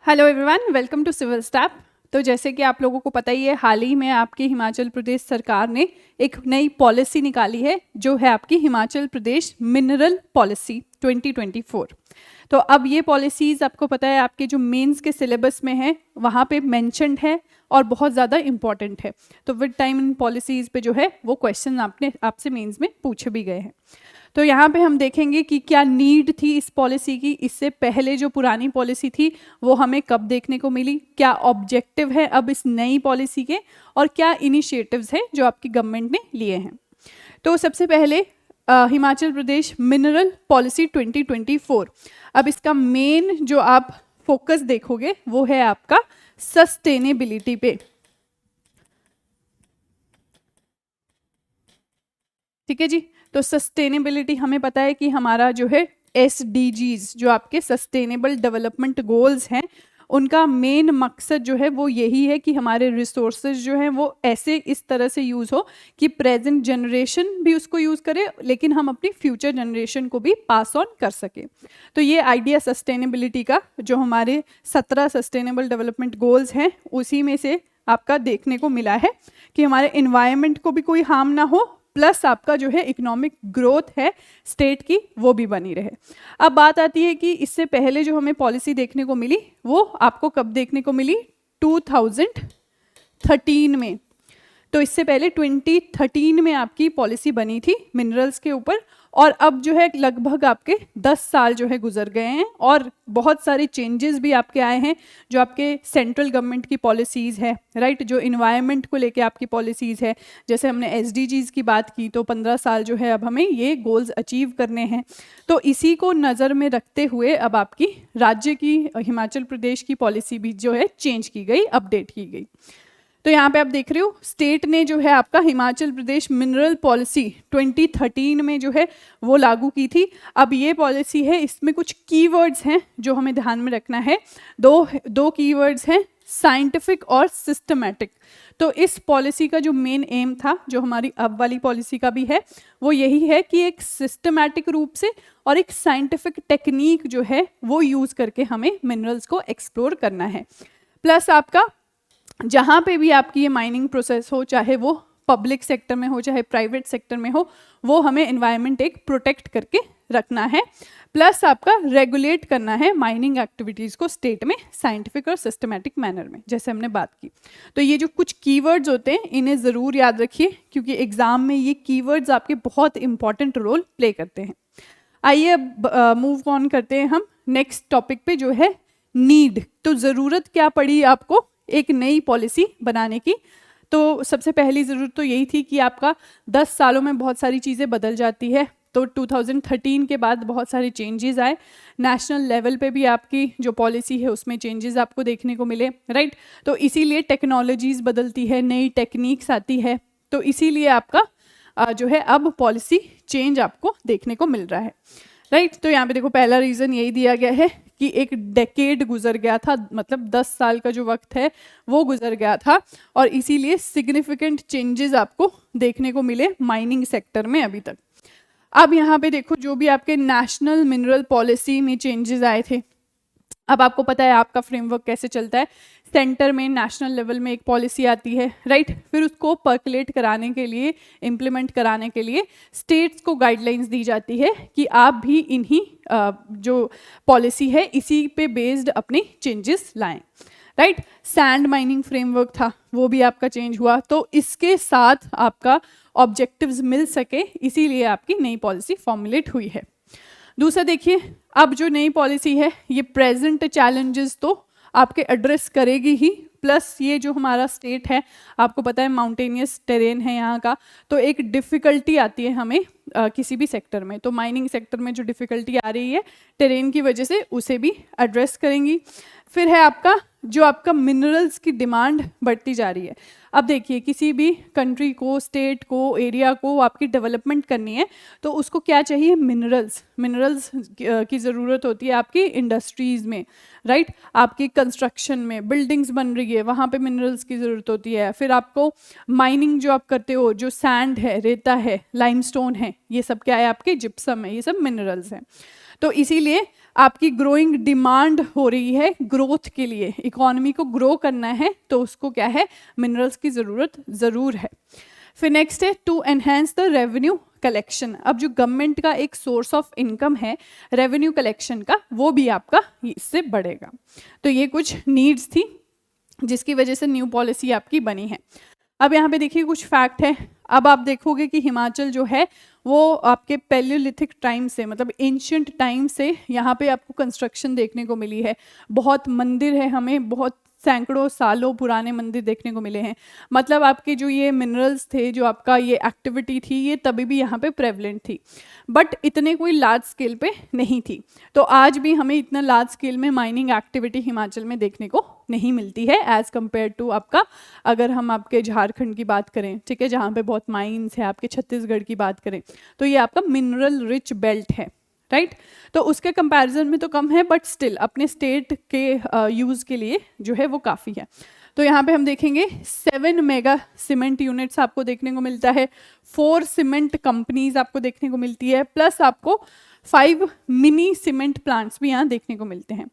Hello everyone, welcome to civil step. तो जैसे कि आप लोगों को पता ही है, हाल ही में आपकी हिमाचल प्रदेश सरकार ने एक नई पॉलिसी निकाली है जो है आपकी हिमाचल प्रदेश मिनरल पॉलिसी 2024। तो अब ये पॉलिसीज़ आपको पता है आपके जो मेंस के सिलेबस में है वहाँ पे मेंशन्ड है और बहुत ज़्यादा इम्पॉर्टेंट है। तो विद टाइम इन पॉलिसीज़ पे जो है वो क्वेश्चन आपसे मेंस में पूछे भी गए हैं। तो यहाँ पे हम देखेंगे कि क्या नीड थी इस पॉलिसी की, इससे पहले जो पुरानी पॉलिसी थी वो हमें कब देखने को मिली, क्या ऑब्जेक्टिव है अब इस नई पॉलिसी के, और क्या इनिशिएटिव्स हैं जो आपकी गवर्नमेंट ने लिए हैं। तो सबसे पहले हिमाचल प्रदेश मिनरल पॉलिसी 2024। अब इसका मेन जो आप फोकस देखोगे वो है आपका सस्टेनेबिलिटी पे। ठीक है जी। तो सस्टेनेबिलिटी हमें पता है कि हमारा जो है SDGs जो आपके सस्टेनेबल डेवलपमेंट गोल्स हैं, उनका मेन मकसद जो है वो यही है कि हमारे रिसोर्सेज जो हैं वो ऐसे इस तरह से यूज़ हो कि प्रेजेंट जनरेशन भी उसको यूज़ करे, लेकिन हम अपनी फ्यूचर जनरेशन को भी पास ऑन कर सके। तो ये आइडिया सस्टेनेबिलिटी का जो हमारे 17 सस्टेनेबल डेवलपमेंट गोल्स हैं उसी में से आपका देखने को मिला है कि हमारे इन्वायरमेंट को भी कोई हार्म ना हो, प्लस आपका जो है इकोनॉमिक ग्रोथ है स्टेट की वो भी बनी रहे। अब बात आती है कि इससे पहले जो हमें पॉलिसी देखने को मिली वो आपको कब देखने को मिली, 2013 में। तो इससे पहले 2013 में आपकी पॉलिसी बनी थी मिनरल्स के ऊपर, और अब जो है लगभग आपके 10 साल जो है गुजर गए हैं और बहुत सारे चेंजेस भी आपके आए हैं जो आपके सेंट्रल गवर्नमेंट की पॉलिसीज़ है, राइट, जो इन्वायरमेंट को लेके आपकी पॉलिसीज़ है। जैसे हमने SDGs की बात की तो 15 साल जो है अब हमें ये गोल्स अचीव करने हैं। तो इसी को नज़र में रखते हुए अब आपकी राज्य की हिमाचल प्रदेश की पॉलिसी भी जो है चेंज की गई, अपडेट की गई। तो यहाँ पे आप देख रहे हो स्टेट ने जो है आपका हिमाचल प्रदेश मिनरल पॉलिसी 2013 में जो है वो लागू की थी। अब ये पॉलिसी है, इसमें कुछ कीवर्ड्स हैं जो हमें ध्यान में रखना है। दो कीवर्ड्स हैं, साइंटिफिक और सिस्टमैटिक। तो इस पॉलिसी का जो मेन एम था, जो हमारी अब वाली पॉलिसी का भी है, वो यही है कि एक सिस्टमैटिक रूप से और एक साइंटिफिक टेक्निक जो है वो यूज़ करके हमें मिनरल्स को एक्सप्लोर करना है। प्लस आपका जहाँ पे भी आपकी ये माइनिंग प्रोसेस हो, चाहे वो पब्लिक सेक्टर में हो चाहे प्राइवेट सेक्टर में हो, वो हमें एनवायरनमेंट एक प्रोटेक्ट करके रखना है। प्लस आपका रेगुलेट करना है माइनिंग एक्टिविटीज़ को स्टेट में साइंटिफिक और सिस्टमैटिक मैनर में, जैसे हमने बात की। तो ये जो कुछ कीवर्ड्स होते हैं इन्हें ज़रूर याद रखिए, क्योंकि एग्ज़ाम में ये कीवर्ड्स आपके बहुत इंपॉर्टेंट रोल प्ले करते हैं। आइए अब मूव ऑन करते हैं हम नेक्स्ट टॉपिक पे, जो है नीड। तो ज़रूरत क्या पड़ी आपको एक नई पॉलिसी बनाने की। तो सबसे पहली ज़रूरत तो यही थी कि आपका 10 सालों में बहुत सारी चीज़ें बदल जाती है। तो 2013 के बाद बहुत सारे चेंजेस आए, नेशनल लेवल पे भी आपकी जो पॉलिसी है उसमें चेंजेस आपको देखने को मिले, राइट। तो इसीलिए टेक्नोलॉजीज़ बदलती है, नई टेक्निक्स आती है, तो इसीलिए आपका जो है अब पॉलिसी चेंज आपको देखने को मिल रहा है, राइट। तो यहाँ पे देखो पहला रीज़न यही दिया गया है कि एक डेकेड गुजर गया था, मतलब 10 साल का जो वक्त है वो गुजर गया था, और इसीलिए सिग्निफिकेंट चेंजेस आपको देखने को मिले माइनिंग सेक्टर में अभी तक। अब यहाँ पे देखो जो भी आपके नेशनल मिनरल पॉलिसी में चेंजेस आए थे, अब आपको पता है आपका फ्रेमवर्क कैसे चलता है। सेंटर में नेशनल लेवल में एक पॉलिसी आती है, राइट। फिर उसको पर्कुलेट कराने के लिए, इम्प्लीमेंट कराने के लिए स्टेट्स को गाइडलाइंस दी जाती है कि आप भी इन्हीं जो पॉलिसी है इसी पे बेस्ड अपने चेंजेस लाएं, राइट। सैंड माइनिंग फ्रेमवर्क था वो भी आपका चेंज हुआ, तो इसके साथ आपका ऑब्जेक्टिव्स मिल सके, इसीलिए आपकी नई पॉलिसी फॉर्मुलेट हुई है। दूसरा देखिए, अब जो नई पॉलिसी है ये प्रेजेंट चैलेंजेस तो आपके एड्रेस करेगी ही, प्लस ये जो हमारा स्टेट है आपको पता है माउंटेनियस टेरेन है यहाँ का, तो एक डिफ़िकल्टी आती है हमें किसी भी सेक्टर में। तो माइनिंग सेक्टर में जो डिफ़िकल्टी आ रही है टेरेन की वजह से, उसे भी एड्रेस करेंगी। फिर है आपका जो आपका मिनरल्स की डिमांड बढ़ती जा रही है। अब देखिए किसी भी कंट्री को, स्टेट को, एरिया को आपकी डेवलपमेंट करनी है तो उसको क्या चाहिए, मिनरल्स की ज़रूरत होती है आपकी इंडस्ट्रीज़ में, राइट। आपकी कंस्ट्रक्शन में बिल्डिंग्स बन रही है वहाँ पे मिनरल्स की ज़रूरत होती है। फिर आपको माइनिंग जो आप करते हो, जो सैंड है, रेता है, लाइमस्टोन है, ये सब क्या है आपके जिप्सम है, ये सब मिनरल्स हैं। तो इसीलिए आपकी ग्रोइंग डिमांड हो रही है ग्रोथ के लिए, इकोनॉमी को ग्रो करना है तो उसको क्या है, मिनरल्स की ज़रूरत ज़रूर है। फिर नेक्स्ट है to enhance the revenue collection. अब जो गवर्नमेंट का एक सोर्स ऑफ इनकम है रेवेन्यू कलेक्शन का, वो भी आपका इससे बढ़ेगा। तो ये कुछ नीड्स थी जिसकी वजह से न्यू पॉलिसी आपकी बनी है। अब यहाँ पे देखिए कुछ फैक्ट है। अब आप देखोगे कि हिमाचल जो है वो आपके पैलियोलिथिक टाइम से, मतलब एंशियंट टाइम से यहाँ पे आपको कंस्ट्रक्शन देखने को मिली है। बहुत मंदिर है, हमें बहुत सैकड़ों सालों पुराने मंदिर देखने को मिले हैं। मतलब आपके जो ये मिनरल्स थे, जो आपका ये एक्टिविटी थी, ये तभी भी यहाँ पे प्रेवलेंट थी, बट इतने कोई लार्ज स्केल पे नहीं थी। तो आज भी हमें इतना लार्ज स्केल में माइनिंग एक्टिविटी हिमाचल में देखने को नहीं मिलती है एज़ कम्पेयर टू आपका, अगर हम आपके झारखंड की बात करें, ठीक है, जहाँ पे बहुत माइंस है, आपके छत्तीसगढ़ की बात करें तो ये आपका मिनरल रिच बेल्ट है, राइट। तो उसके कंपैरिजन में तो कम है, बट स्टिल अपने स्टेट के यूज़ के लिए जो है वो काफ़ी है। तो यहाँ पे हम देखेंगे 7 मेगा सीमेंट यूनिट्स आपको देखने को मिलता है, 4 सीमेंट कंपनीज आपको देखने को मिलती है, प्लस आपको 5 मिनी सीमेंट प्लांट्स भी यहाँ देखने को मिलते हैं।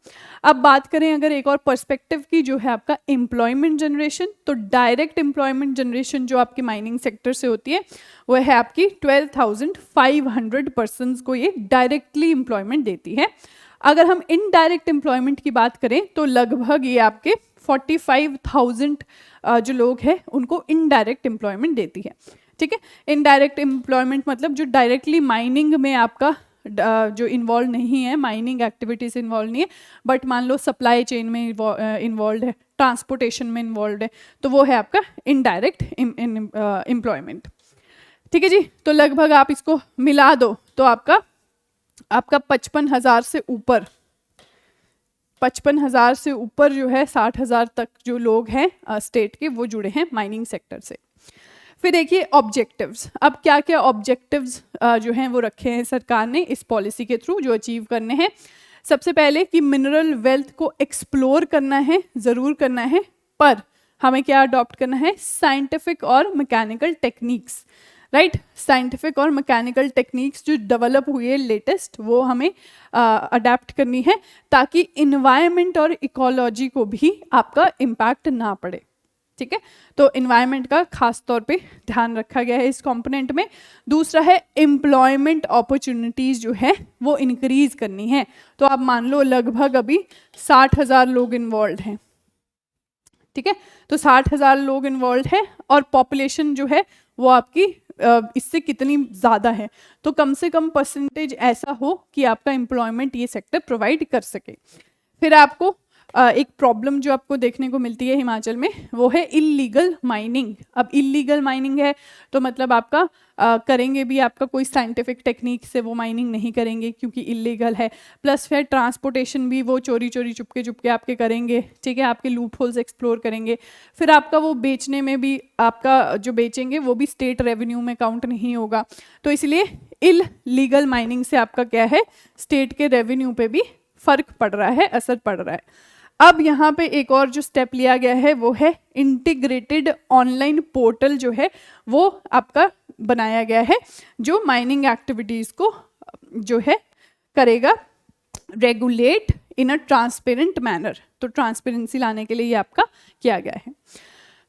अब बात करें अगर एक और पर्सपेक्टिव की, जो है आपका एम्प्लॉयमेंट जनरेशन, तो डायरेक्ट एम्प्लॉयमेंट जनरेशन जो आपकी माइनिंग सेक्टर से होती है वो है आपकी 12,500 पर्सनस को ये डायरेक्टली एम्प्लॉयमेंट देती है। अगर हम इनडायरेक्ट एम्प्लॉयमेंट की बात करें तो लगभग ये आपके 45,000 जो लोग हैं उनको इनडायरेक्ट एम्प्लॉयमेंट देती है, ठीक है। इनडायरेक्ट एम्प्लॉयमेंट मतलब जो डायरेक्टली माइनिंग में आपका जो इन्वॉल्व नहीं है, माइनिंग एक्टिविटीज इन्वॉल्व नहीं है, बट मान लो सप्लाई चेन में इन्वॉल्व है, ट्रांसपोर्टेशन में इन्वॉल्व है, तो वो है आपका इनडायरेक्ट एम्प्लॉयमेंट, ठीक है जी। तो लगभग आप इसको मिला दो तो आपका 55,000 से ऊपर, 55,000 से ऊपर जो है 60,000 तक जो लोग हैं स्टेट के, वो जुड़े हैं माइनिंग सेक्टर से। फिर देखिए ऑब्जेक्टिव्स। अब क्या क्या ऑब्जेक्टिव्स जो हैं वो रखे हैं सरकार ने इस पॉलिसी के थ्रू जो अचीव करने हैं। सबसे पहले कि मिनरल वेल्थ को एक्सप्लोर करना है, ज़रूर करना है, पर हमें क्या अडॉप्ट करना है, साइंटिफिक और मैकेनिकल टेक्निक्स, राइट। साइंटिफिक और मैकेनिकल टेक्निक्स जो डेवलप हुई है लेटेस्ट, वो हमें अडेप्ट करनी है ताकि इन्वायरमेंट और इकोलॉजी को भी आपका इम्पैक्ट ना पड़े, ठीक है। तो इन्वायरमेंट का खास तौर पे ध्यान रखा गया है इस कंपोनेंट में। दूसरा है एम्प्लॉयमेंट अपॉर्चुनिटीज़ जो है वो इंक्रीज करनी है। तो आप मान लो लगभग अभी 60,000 लोग इन्वॉल्व हैं, ठीक है। तो 60,000 लोग इन्वॉल्व है और पॉपुलेशन जो है वो आपकी इससे कितनी ज़्यादा है, तो कम से कम परसेंटेज ऐसा हो कि आपका एम्प्लॉयमेंट ये सेक्टर प्रोवाइड कर सके। फिर आपको एक प्रॉब्लम जो आपको देखने को मिलती है हिमाचल में वो है इल्लीगल माइनिंग। अब इल्लीगल माइनिंग है तो मतलब आपका करेंगे भी आपका कोई साइंटिफिक टेक्निक से वो माइनिंग नहीं करेंगे क्योंकि इल्लीगल है, प्लस फिर ट्रांसपोर्टेशन भी वो चोरी चोरी चुपके चुपके आपके करेंगे, ठीक है, आपके लूप होल्स एक्सप्लोर करेंगे। फिर आपका वो बेचने में भी, आपका जो बेचेंगे वो भी स्टेट रेवेन्यू में काउंट नहीं होगा। तो इसलिए इल्लीगल माइनिंग से आपका क्या है, स्टेट के रेवेन्यू पे भी फर्क पड़ रहा है, असर पड़ रहा है। अब यहाँ पे एक और जो स्टेप लिया गया है वो है इंटीग्रेटेड ऑनलाइन पोर्टल जो है वो आपका बनाया गया है, जो माइनिंग एक्टिविटीज़ को जो है करेगा regulate in a transparent manner. तो ट्रांसपेरेंसी लाने के लिए ये आपका किया गया है।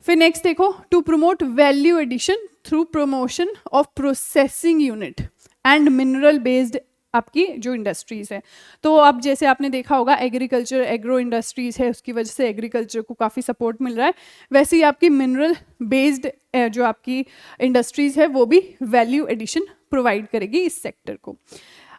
फिर नेक्स्ट देखो, to promote value addition through promotion of processing unit and mineral based आपकी जो इंडस्ट्रीज है। तो अब जैसे आपने देखा होगा एग्रीकल्चर, एग्रो इंडस्ट्रीज है, उसकी वजह से एग्रीकल्चर को काफ़ी सपोर्ट मिल रहा है, वैसे ही आपकी मिनरल बेस्ड जो आपकी इंडस्ट्रीज है वो भी वैल्यू एडिशन प्रोवाइड करेगी इस सेक्टर को।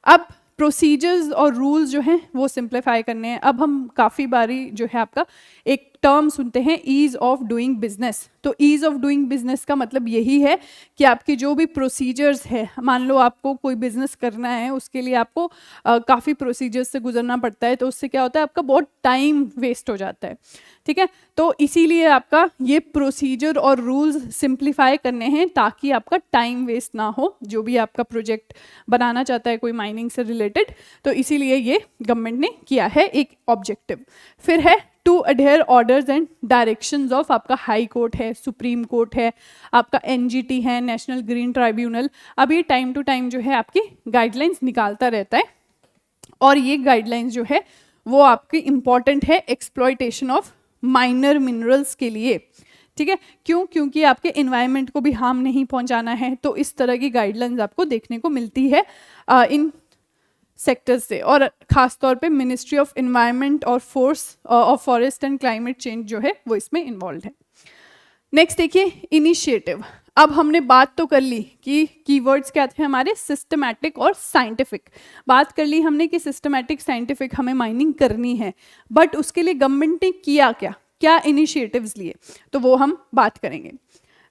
अब प्रोसीजर्स और रूल्स जो हैं वो सिंप्लीफाई करने हैं। अब हम काफ़ी बारी जो है आपका एक टर्म सुनते हैं, ईज़ ऑफ डूइंग बिजनेस। तो ईज़ ऑफ डूइंग बिजनेस का मतलब यही है कि आपके जो भी प्रोसीजर्स है, मान लो आपको कोई बिजनेस करना है, उसके लिए आपको काफ़ी प्रोसीजर्स से गुजरना पड़ता है, तो उससे क्या होता है, आपका बहुत टाइम वेस्ट हो जाता है, ठीक है। तो इसीलिए आपका ये प्रोसीजर और रूल्स सिंप्लीफाई करने हैं ताकि आपका टाइम वेस्ट ना हो, जो भी आपका प्रोजेक्ट बनाना चाहता है कोई माइनिंग से रिलेटेड। तो इसीलिए ये गवर्नमेंट ने किया है एक ऑब्जेक्टिव। फिर है to adhere orders and directions of आपका हाई कोर्ट है, सुप्रीम कोर्ट है, आपका एनजीटी है, नेशनल ग्रीन ट्राइब्यूनल। अब ये टाइम टू टाइम जो है आपकी गाइडलाइंस निकालता रहता है, और ये गाइडलाइंस जो है वो आपकी इम्पॉर्टेंट है एक्सप्लॉयटेशन ऑफ माइनर मिनरल्स के लिए, ठीक है। क्यों? क्योंकि आपके इन्वायरमेंट को भी हार्म नहीं पहुंचाना है, तो इस तरह की गाइडलाइंस आपको देखने को मिलती है इन सेक्टर्स से, और खास तौर पे मिनिस्ट्री ऑफ इन्वायरमेंट और फॉरेस्ट एंड क्लाइमेट चेंज जो है वो इसमें इन्वॉल्व है। नेक्स्ट देखिए इनिशिएटिव। अब हमने बात तो कर ली कि कीवर्ड्स क्या थे हमारे, सिस्टमैटिक और साइंटिफिक। बात कर ली हमने कि सिस्टमैटिक साइंटिफिक हमें माइनिंग करनी है, बट उसके लिए गवर्नमेंट ने किया क्या, क्या इनिशिएटिव्स लिए, तो वो हम बात करेंगे,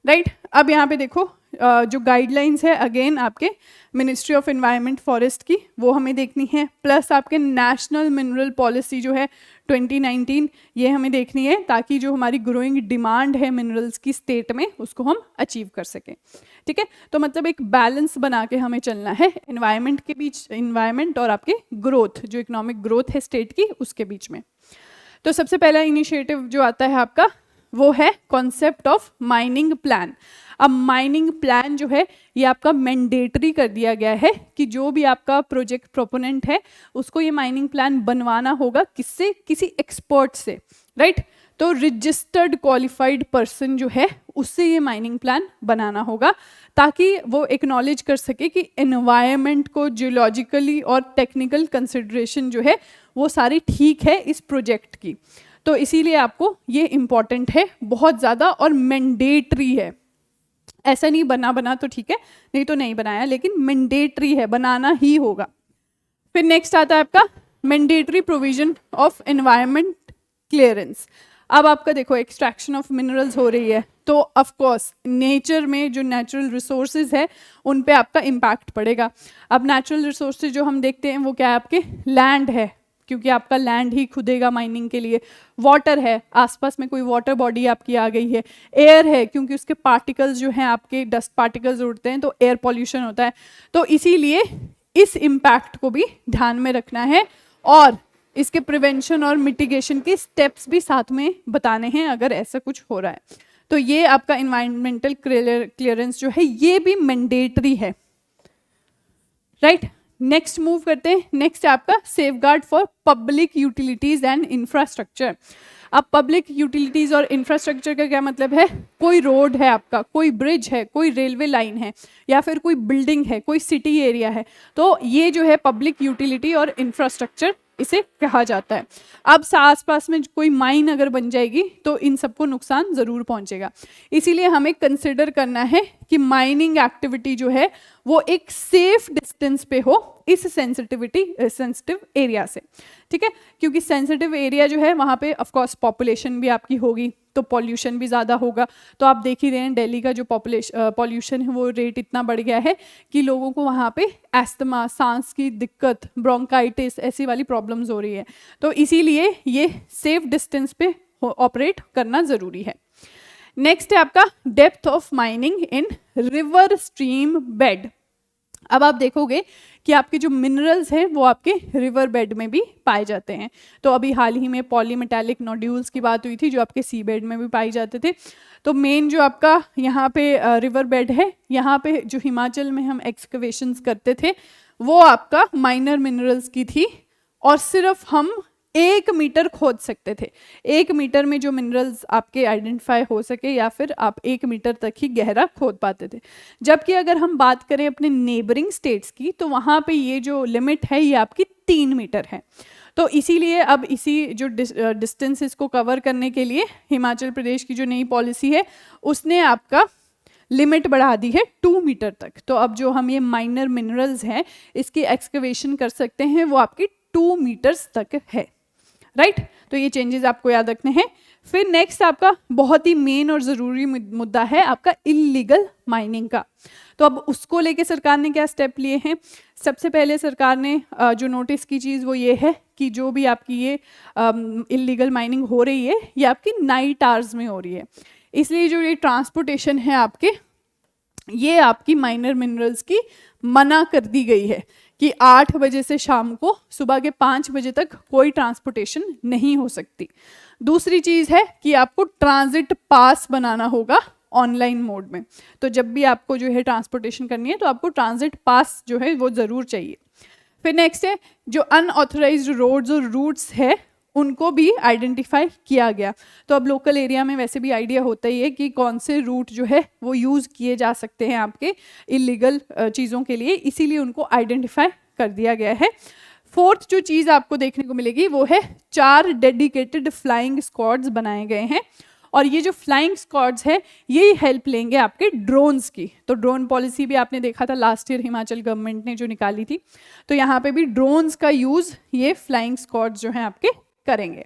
राइट। अब यहाँ पे देखो जो गाइडलाइंस है अगेन आपके मिनिस्ट्री ऑफ एनवायरनमेंट फॉरेस्ट की, वो हमें देखनी है, प्लस आपके नेशनल मिनरल पॉलिसी जो है 2019 ये हमें देखनी है, ताकि जो हमारी ग्रोइंग डिमांड है मिनरल्स की स्टेट में उसको हम अचीव कर सकें, ठीक है। तो मतलब एक बैलेंस बना के हमें चलना है एनवायरनमेंट के बीच, एनवायरनमेंट और आपके ग्रोथ, जो इकोनॉमिक ग्रोथ है स्टेट की, उसके बीच में। तो सबसे पहला इनिशिएटिव जो आता है आपका वो है कॉन्सेप्ट ऑफ माइनिंग प्लान। अब माइनिंग प्लान जो है ये आपका मैंडेटरी कर दिया गया है कि जो भी आपका प्रोजेक्ट प्रोपोनेंट है उसको ये माइनिंग प्लान बनवाना होगा, किससे, किसी एक्सपर्ट से, राइट। तो रजिस्टर्ड क्वालिफाइड पर्सन जो है उससे ये माइनिंग प्लान बनाना होगा, ताकि वो एक्नॉलेज कर सके कि एनवायरनमेंट को जियोलॉजिकली और टेक्निकल कंसिडरेशन जो है वो सारी ठीक है इस प्रोजेक्ट की। तो इसीलिए आपको ये इम्पॉर्टेंट है बहुत ज़्यादा और मैंडेटरी है। ऐसा नहीं बना तो ठीक है, नहीं तो नहीं बनाया, लेकिन मैंडेटरी है, बनाना ही होगा। फिर नेक्स्ट आता है आपका mandatory provision of environment clearance. अब आपका देखो एक्सट्रैक्शन ऑफ मिनरल्स हो रही है, तो ऑफ कोर्स नेचर में जो नेचुरल रिसोर्सेज है उन पे आपका इम्पैक्ट पड़ेगा। अब नेचुरल रिसोर्सेज जो हम देखते हैं वो क्या है, आपके लैंड है, क्योंकि आपका लैंड ही खुदेगा माइनिंग के लिए, वाटर है, आसपास में कोई वाटर बॉडी आपकी आ गई है, एयर है, क्योंकि उसके पार्टिकल्स जो हैं आपके डस्ट पार्टिकल्स उड़ते हैं तो एयर पॉल्यूशन होता है। तो इसीलिए इस इम्पैक्ट को भी ध्यान में रखना है और इसके प्रिवेंशन और मिटिगेशन के स्टेप्स भी साथ में बताने हैं अगर ऐसा कुछ हो रहा है। तो ये आपका इन्वायरमेंटल क्लियरेंस जो है ये भी मैंडेटरी है, राइट। नेक्स्ट मूव करते हैं, नेक्स्ट है आपका safeguard for public utilities and infrastructure. अब पब्लिक यूटिलिटीज और इंफ्रास्ट्रक्चर का क्या मतलब है, कोई रोड है आपका, कोई ब्रिज है, कोई रेलवे लाइन है, या फिर कोई बिल्डिंग है, कोई सिटी एरिया है, तो ये जो है पब्लिक यूटिलिटी और इंफ्रास्ट्रक्चर इसे कहा जाता है। अब आसपास में कोई माइन अगर बन जाएगी तो इन सबको नुकसान जरूर पहुंचेगा, इसीलिए हमें कंसिडर करना है कि माइनिंग एक्टिविटी जो है वो एक सेफ डिस्टेंस पे हो इस सेंसिटिव एरिया से, ठीक है। क्योंकि सेंसिटिव एरिया जो है वहाँ पे ऑफ कोर्स पॉपुलेशन भी आपकी होगी तो पॉल्यूशन भी ज़्यादा होगा। तो आप देख ही रहे हैं दिल्ली का जो पॉल्यूशन है वो रेट इतना बढ़ गया है कि लोगों को वहाँ पे एस्थमा, सांस की दिक्कत, ब्रोंकाइटिस ऐसी वाली प्रॉब्लम्स हो रही है। तो इसीलिए ये सेफ डिस्टेंस पे ऑपरेट करना ज़रूरी है। नेक्स्ट है आपका depth of mining in river stream bed. अब आप देखोगे कि आपके जो मिनरल्स हैं वो आपके रिवर बेड में भी पाए जाते हैं। तो अभी हाल ही में पॉलीमेटालिक नोड्यूल्स की बात हुई थी जो आपके सी बेड में भी पाए जाते थे। तो मेन जो आपका यहाँ पे रिवर बेड है, यहाँ पे जो हिमाचल में हम एक्सकवेशंस करते थे वो आपका माइनर मिनरल्स की थी, और सिर्फ हम 1 मीटर खोद सकते थे। 1 मीटर में जो मिनरल्स आपके आइडेंटिफाई हो सके, या फिर आप 1 मीटर तक ही गहरा खोद पाते थे। जबकि अगर हम बात करें अपने नेबरिंग स्टेट्स की तो वहाँ पे ये जो लिमिट है ये आपकी 3 मीटर है। तो इसीलिए अब इसी जो डिस्टेंसेस को कवर करने के लिए हिमाचल प्रदेश की जो नई पॉलिसी है उसने आपका लिमिट बढ़ा दी है 2 मीटर तक। तो अब जो हम ये माइनर मिनरल्स हैं इसकी एक्सकवेशन कर सकते हैं वो आपकी 2 मीटर्स तक है, राइट। तो ये चेंजेस आपको याद रखने हैं। फिर नेक्स्ट आपका बहुत ही मेन और ज़रूरी मुद्दा है आपका इलीगल माइनिंग का। तो अब उसको लेके सरकार ने क्या स्टेप लिए हैं। सबसे पहले सरकार ने जो नोटिस की चीज़ वो ये है कि जो भी आपकी ये इलीगल माइनिंग हो रही है ये आपकी नाइट आवर्स में हो रही है, इसलिए जो ये ट्रांसपोर्टेशन है आपके ये आपकी माइनर मिनरल्स की मना कर दी गई है कि 8 बजे से शाम को सुबह के 5 बजे तक कोई ट्रांसपोर्टेशन नहीं हो सकती। दूसरी चीज़ है कि आपको ट्रांजिट पास बनाना होगा ऑनलाइन मोड में। तो जब भी आपको जो है ट्रांसपोर्टेशन करनी है तो आपको ट्रांजिट पास जो है वो ज़रूर चाहिए। फिर नेक्स्ट है जो अनऑथराइज्ड रोड्स और रूट्स है उनको भी आइडेंटिफाई किया गया। तो अब लोकल एरिया में वैसे भी आइडिया होता ही है कि कौन से रूट जो है वो यूज़ किए जा सकते हैं आपके इलीगल चीज़ों के लिए, इसीलिए उनको आइडेंटिफाई कर दिया गया है। फोर्थ जो चीज़ आपको देखने को मिलेगी वो है 4 डेडिकेटेड फ्लाइंग स्क्वाड्स बनाए गए हैं, और ये जो फ्लाइंग स्क्वाड्स है ये हेल्प लेंगे आपके ड्रोन्स की। तो ड्रोन पॉलिसी भी आपने देखा था लास्ट ईयर हिमाचल गवर्नमेंट ने जो निकाली थी, तो यहाँ पे भी ड्रोन्स का यूज़ ये फ्लाइंग स्क्वाड्स जो हैं आपके करेंगे,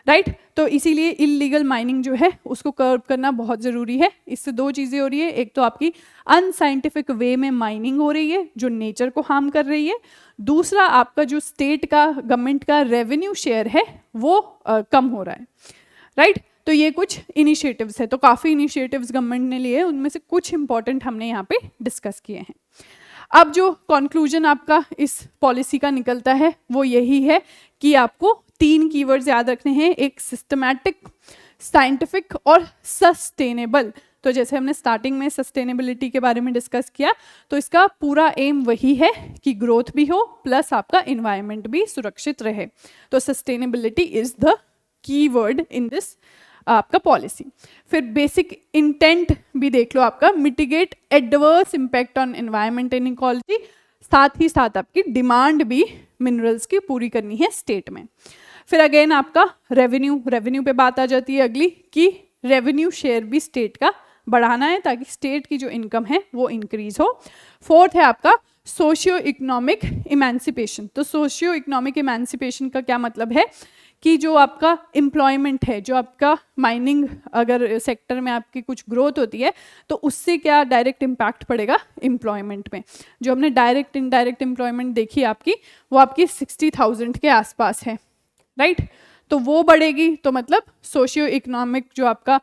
राइट। तो इसीलिए इलीगल माइनिंग जो है उसको कर्व करना बहुत ज़रूरी है। इससे दो चीज़ें हो रही है, एक तो आपकी अनसाइंटिफिक वे में माइनिंग हो रही है जो नेचर को हार्म कर रही है, दूसरा आपका जो स्टेट का गवर्नमेंट का रेवेन्यू शेयर है वो कम हो रहा है, राइट। तो ये कुछ इनिशिएटिव्स है, तो काफ़ी इनिशिएटिव्स गवर्नमेंट ने लिए, उनमें से कुछ इंपॉर्टेंट हमने यहाँ पे डिस्कस किए हैं। अब जो कंक्लूजन आपका इस पॉलिसी का निकलता है वो यही है कि आपको 3 कीवर्ड्स याद रखने हैं, एक सिस्टमैटिक, साइंटिफिक और सस्टेनेबल। तो जैसे हमने स्टार्टिंग में सस्टेनेबिलिटी के बारे में डिस्कस किया, तो इसका पूरा एम वही है कि ग्रोथ भी हो प्लस आपका इन्वायरमेंट भी सुरक्षित रहे। तो sustainability is the keyword in this आपका पॉलिसी। फिर बेसिक इंटेंट भी देख लो आपका, mitigate adverse impact on environment and ecology, साथ ही साथ आपकी डिमांड भी मिनरल्स की पूरी करनी है स्टेट में। फिर अगेन आपका रेवेन्यू पे बात आ जाती है अगली, कि रेवेन्यू शेयर भी स्टेट का बढ़ाना है ताकि स्टेट की जो इनकम है वो इंक्रीज हो। फोर्थ है आपका सोशियो इकोनॉमिक इमेंसिपेशन। तो सोशियो इकोनॉमिक इमेंसिपेशन का क्या मतलब है कि जो आपका एम्प्लॉयमेंट है, जो आपका माइनिंग अगर सेक्टर में आपकी कुछ ग्रोथ होती है तो उससे क्या डायरेक्ट इम्पैक्ट पड़ेगा एम्प्लॉयमेंट में। जो हमने डायरेक्ट इनडायरेक्ट एम्प्लॉयमेंट देखी आपकी, वो आपकी 60,000 के आसपास है, राइट। तो वो बढ़ेगी तो मतलब सोशियो इकोनॉमिक जो आपका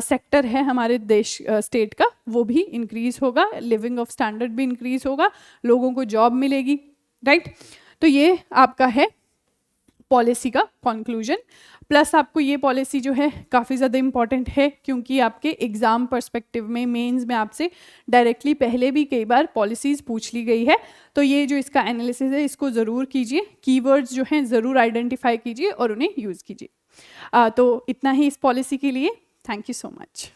सेक्टर है हमारे देश स्टेट का वो भी इंक्रीज होगा, लिविंग ऑफ स्टैंडर्ड भी इंक्रीज होगा, लोगों को जॉब मिलेगी, राइट। तो ये आपका है पॉलिसी का कंक्लूजन। प्लस आपको ये पॉलिसी जो है काफ़ी ज़्यादा इम्पॉर्टेंट है क्योंकि आपके एग्ज़ाम पर्सपेक्टिव में, मेंस में आपसे डायरेक्टली पहले भी कई बार पॉलिसीज़ पूछ ली गई है। तो ये जो इसका एनालिसिस है इसको ज़रूर कीजिए, कीवर्ड्स जो हैं ज़रूर आइडेंटिफाई कीजिए और उन्हें यूज़ कीजिए। तो इतना ही इस पॉलिसी के लिए। Thank you so much.